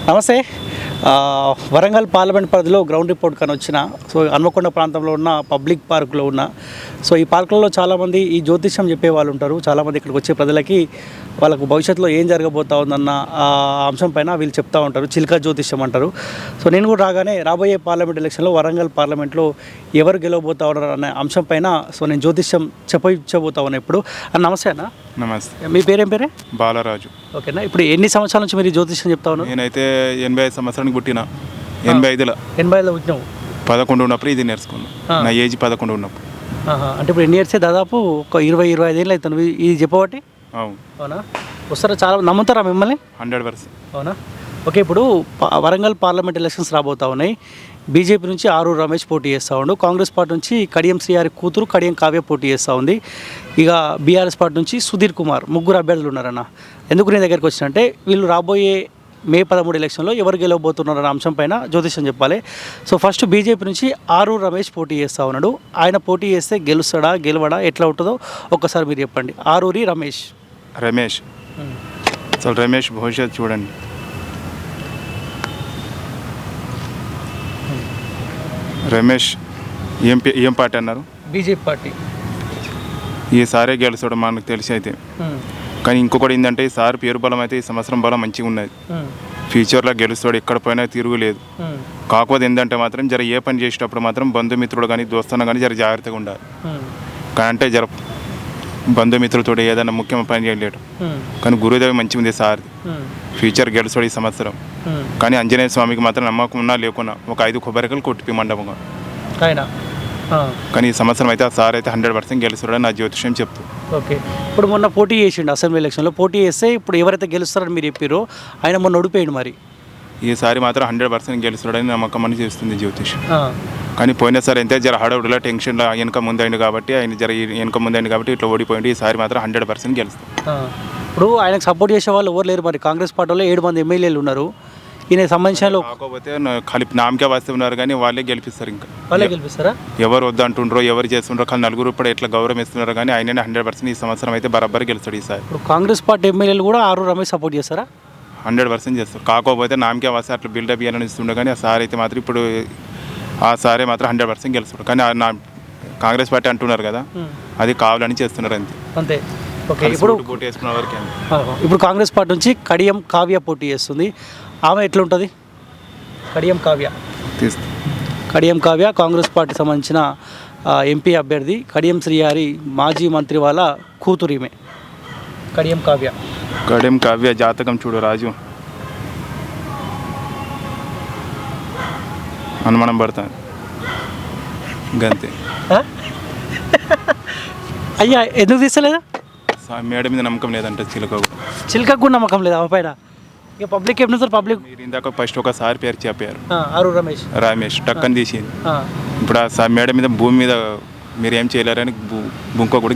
నమస్తే. వరంగల్ పార్లమెంట్ పరిధిలో ground report కానీ వచ్చిన హన్మకొండ ప్రాంతంలో ఉన్న పబ్లిక్ పార్కులో ఉన్న ఈ పార్కులలో చాలామంది ఈ జ్యోతిష్యం చెప్పే వాళ్ళు ఉంటారు. చాలామంది ఇక్కడికి వచ్చే ప్రజలకి వాళ్ళకు భవిష్యత్తులో ఏం జరగబోతా ఉందన్న అంశం పైన వీళ్ళు చెప్తూ ఉంటారు. చిల్కా జ్యోతిష్యం అంటారు. నేను కూడా రాబోయే పార్లమెంట్ ఎలక్షన్లో వరంగల్ పార్లమెంట్లో ఎవరు గెలవబోతా ఉన్నారు అనే అంశం పైన నేను జ్యోతిష్యం చెప్పబోతా ఉన్నాను ఇప్పుడు. నమస్తే అన్న. నమస్తే. మీ పేరేం పేరే? బాలరాజు. ఓకేనా. ఇప్పుడు ఎన్ని సంవత్సరాల నుంచి మీరు ఈ జ్యోతిష్యం చెప్తా ఉన్నారు? నేనైతే 85 సంవత్సరానికి పుట్టిన. 85లో 85లో పుట్టినావు. 11 ఉన్నప్పుడు ఇది నేర్చుకున్నాను. నా ఏజ్ 11 ఉన్నప్పుడు. అంటే ఇప్పుడు ఎన్ని ఇయర్సే? దాదాపు ఒక 20-25 ఏళ్ళు అవుతుంది ఇది చెప్పబట్టి. అవునా? వస్తారా? చాలా నమ్ముతారా మిమ్మల్ని? 100%. అవునా? ఓకే. ఇప్పుడు వరంగల్ పార్లమెంట్ ఎలక్షన్స్ రాబోతా ఉన్నాయి. బీజేపీ నుంచి ఆరూరు రమేష్ పోటీ చేస్తూ ఉండు. కాంగ్రెస్ పార్టీ నుంచి కడియం శ్రీహారి కూతురు కడియం కావ్య పోటీ చేస్తూ ఉంది. ఇక బీఆర్ఎస్ పార్టీ నుంచి సుధీర్ కుమార్, ముగ్గురు అభ్యర్థులు ఉన్నారన్న. ఎందుకు నీ దగ్గరికి వచ్చినంటే వీళ్ళు రాబోయే మే 13 ఎలక్షన్లో ఎవరు గెలవబోతున్నారన్న అంశం పైన జ్యోతిష్యం చెప్పాలి. ఫస్ట్ బీజేపీ నుంచి ఆరూరు రమేష్ పోటీ చేస్తూ ఉన్నాడు. ఆయన పోటీ చేస్తే గెలుస్తాడా గెలవడా ఎట్లా ఉంటుందో ఒక్కసారి మీరు చెప్పండి. ఆరూరి రమేష్ అసలు రమేష్ భవిష్యత్తు చూడండి. రమేష్ ఏం పార్టీ అన్నారు? BJP party. ఈసారే గెలుస్తాడు మనకు తెలిసి అయితే. కానీ ఇంకొకటి ఏంటంటే ఈసారి పేరు బలం అయితే ఈ సంవత్సరం బలం మంచిగా ఉన్నది. ఫ్యూచర్లో గెలుస్తాడు, ఎక్కడ పోయినా తిరుగులేదు. కాకపోతే ఏంటంటే మాత్రం జర ఏ పని చేసేటప్పుడు మాత్రం బంధుమిత్రుడు కానీ దోస్తున్న కానీ జర జాగ్రత్తగా ఉండాలి. కానీ అంటే జర బంధుమిత్రులతో ఏదైనా ముఖ్యమైన పని చేయలేడు. కానీ గురుదేవి మంచిగా ఉంది సార్. ఫ్యూచర్ గెలుస్తాడు ఈ సంవత్సరం. కానీ ఆంజనేయ స్వామికి మాత్రం నమ్మకం ఉన్నా లేకున్నా ఒక 5 కొబ్బరికలు కొట్టిపి మండపంగా. కానీ ఈ సంవత్సరం అయితే ఆ సార్ అయితే 100% గెలుస్తాడని నా జ్యోతిష్యం చెప్తూ. ఓకే. ఇప్పుడు మొన్న పోటీ చేసిండు అసెంబ్లీ ఎలక్షన్లో. పోటీ చేస్తే ఇప్పుడు ఎవరైతే గెలుస్తారని మీరు చెప్పారో ఆయన మొన్న ఓడిపోయాడు. మరి ఈసారి మాత్రం 100% గెలుస్తాడని నమ్మకం అని చేస్తుంది జ్యోతిష్యం. కానీ పోయినసారి ఎంత జర హడావుడిలో టెన్షన్లో వెనక ముందైంది కాబట్టి ఆయన జర వెనక ముందైంది కాబట్టి ఇట్లా ఓడిపోయింది. ఈసారి మాత్రం 100% గెలుస్తాడు. ఇప్పుడు ఆయనకు సపోర్ట్ చేసే వాళ్ళు ఎవరు లేరు. మరి కాంగ్రెస్ పార్టీలో 7 మంది ఎమ్మెల్యేలు ఉన్నారు. ఈయన సంబంధించిన కాకపోతే కలిపి నామకే వస్తే ఉన్నారు కానీ వాళ్ళే గెలిపిస్తారు. ఇంకా వాళ్ళే గెలిపిస్తారా? ఎవరు వద్దంటుండ్రో ఎవరు చేస్తుండ్రో కానీ నలుగురు ఇప్పుడు ఎట్లా గౌరవం ఇస్తున్నారు కానీ ఆయననే 100% ఈ సంవత్సరం అయితే బరాబర్ గెలుస్తాడు ఈసారి. ఇప్పుడు కాంగ్రెస్ పార్టీ ఎమ్మెల్యేలు కూడా ఆరూరు రమేష్ సపోర్ట్ చేస్తారా? 100% చేస్తారు. కాకపోతే నామకే వస్తే అట్లా బిల్డప్ ఇవ్వాలని ఇస్తుండే కానీ ఆ సార్ అయితే మాత్రం ఇప్పుడు ఆ సారే మాత్రం 100% గెలుస్తాడు. కానీ నా కాంగ్రెస్ పార్టీ అంటున్నారు కదా, అది కావాలని చేస్తున్నారు అంతే. అంతే. ఓకే. ఇప్పుడు పోటీ వేసుకున్న వరకు ఇప్పుడు కాంగ్రెస్ పార్టీ నుంచి కడియం కావ్య పోటీ చేస్తుంది. ఆమె ఎట్లుంటుంది? కడియం కావ్య కాంగ్రెస్ పార్టీ సంబంధించిన ఎంపీ అభ్యర్థి. కడియం శ్రీహారి మాజీ మంత్రి వాళ్ళ కూతురు ఈమె. కడియం కావ్య జాతకం చూడు రాజు, అనుమానం పడతాను గంతే. అయ్యా ఎందుకు తీస్తలేదా? మేడ మీద నమ్మకం లేదంటే చిలకకు కూడా నమ్మకం లేదు ఆమె పైన. ఇక పబ్లిక్ ఏం సార్? పబ్లిక్ మీరు ఇందాక ఫస్ట్ ఒకసారి పేరు చెప్పారు, ఆరూరు రమేష్ టక్కని తీసింది. ఇప్పుడు ఆ మేడ మీద భూమి మీద మీరు ఏం చేయలేరని బుంకో కూడా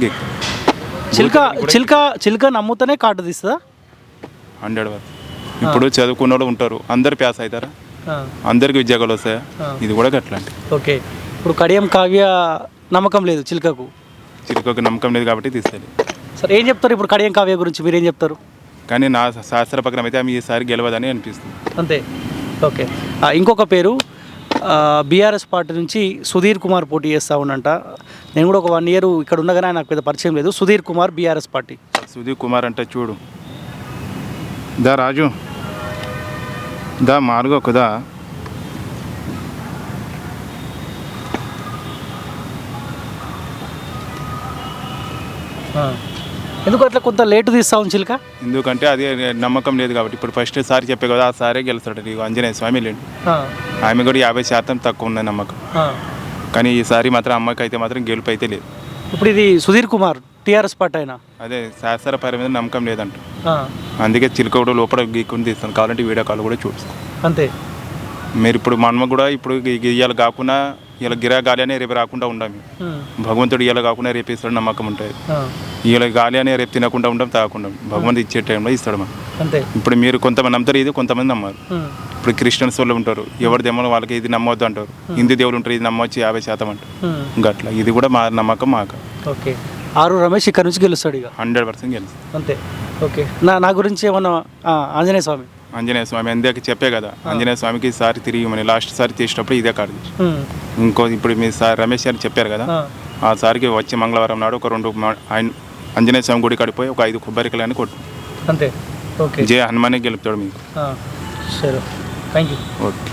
చిల్క నమ్ముతూనే కార్డు తీస్తుందా? 100%. ఇప్పుడు చదువుకున్న వాళ్ళు ఉంటారు, అందరు పాస్ అవుతారా? అందరికి ఉద్యోగాలు వస్తాయా? ఇది కూడా అట్లాంటి. ఓకే. ఇప్పుడు కడియం కావ్య నమ్మకం లేదు, చిల్కకు నమ్మకం లేదు కాబట్టి తీస్తుంది. సరే, ఏం చెప్తారు ఇప్పుడు కడియం కావ్య గురించి? మీరు ఏం చెప్తారు? కానీ నా శాస్త్ర ప్రకారం అయితే ఆమె ఈసారి గెలవదని అనిపిస్తుంది. అంతే. ఓకే. ఇంకొక పేరు బీఆర్ఎస్ పార్టీ నుంచి సుధీర్ కుమార్ పోటీ చేస్తూ ఉన్నంట. నేను కూడా ఒక 1 year ఇక్కడ ఉండగానే నాకు పెద్ద పరిచయం లేదు. Sudheer Kumar BRS party. సుధీర్ కుమార్ అంటే చూడు, దా రాజు దా మార్గో కదా. ఎందుకు అట్లా కొంత లేటు తీస్తా ఉంది చిల్క? ఎందుకంటే అది నమ్మకం లేదు కాబట్టి. ఇప్పుడు ఫస్ట్ సారి చెప్పే కదా, ఆ సారే గెలుస్తాడు. ఆంజనేయ స్వామి లేండి, ఆమె కూడా 50% తక్కువ ఉన్నది నమ్మకం. కానీ ఈసారి మాత్రం అమ్మకి అయితే మాత్రం గెలుపు అయితే లేదు. ఇప్పుడు ఇది సుధీర్ కుమార్ టీఆర్ఎస్ పార్టీ అయినా అదే శాస్త్రపరం మీద నమ్మకం లేదంట. అందుకే చిలుక కూడా లోపల గీక్కుని తీస్తాను. కావాలంటే వీడియో కాల్ కూడా చూస్తాను. అంతే. మీరు ఇప్పుడు మా అమ్మ కూడా ఇప్పుడు ఇవాళ కాకుండా ఇలా గిరా గాలి అనే రేపు రాకుండా ఉండాము. భగవంతుడు ఇలా కాకుండా రేపు ఇస్తాడు నమ్మకం ఉంటుంది. ఇలా గాలి అనే రేపు తినకుండా ఉంటాం, తాగకుండా. భగవంతుడు ఇచ్చే టైంలో ఇస్తాడు మనం. ఇప్పుడు మీరు కొంతమంది నమ్ముతారు, ఇది కొంతమంది నమ్మారు. ఇప్పుడు క్రిస్టియన్స్ వాళ్ళు ఉంటారు, ఎవరిదేమో వాళ్ళకి ఇది నమ్మవద్దు అంటారు. హిందూ దేవుడు ఉంటారు, ఇది నమ్మొచ్చి 50% అంటారు. ఇంకా అట్లా ఇది కూడా మా నమ్మకం మాకు. ఓకే. ఆరూరు రమేష్ ఇక్కడ నుంచి గెలుస్తాడు ఇక 100% గెలుస్తాడు. అంతే. ఓకే. నా గురించి ఏమన్నా ఆంజనేయ స్వామి ఆంజనేయ స్వామి అందరికి చెప్పే కదా ఆంజనేయ స్వామికి ఈసారి తిరిగి మన లాస్ట్ సారి చేసేటప్పుడు ఇదే కాదు ఇంకో ఇప్పుడు మీ సార్ రమేష్ గారు చెప్పారు కదా ఆ సారికి వచ్చి మంగళవారం నాడు ఒక 2 ఆయన ఆంజనేయ స్వామి గుడి కడిపోయి ఒక 5 కొబ్బరికాయలని కొట్టు అంతే. ఓకే, జయ హనుమానే గెలుపుతాడు మీకు. సరే, థ్యాంక్ యూ. ఓకే.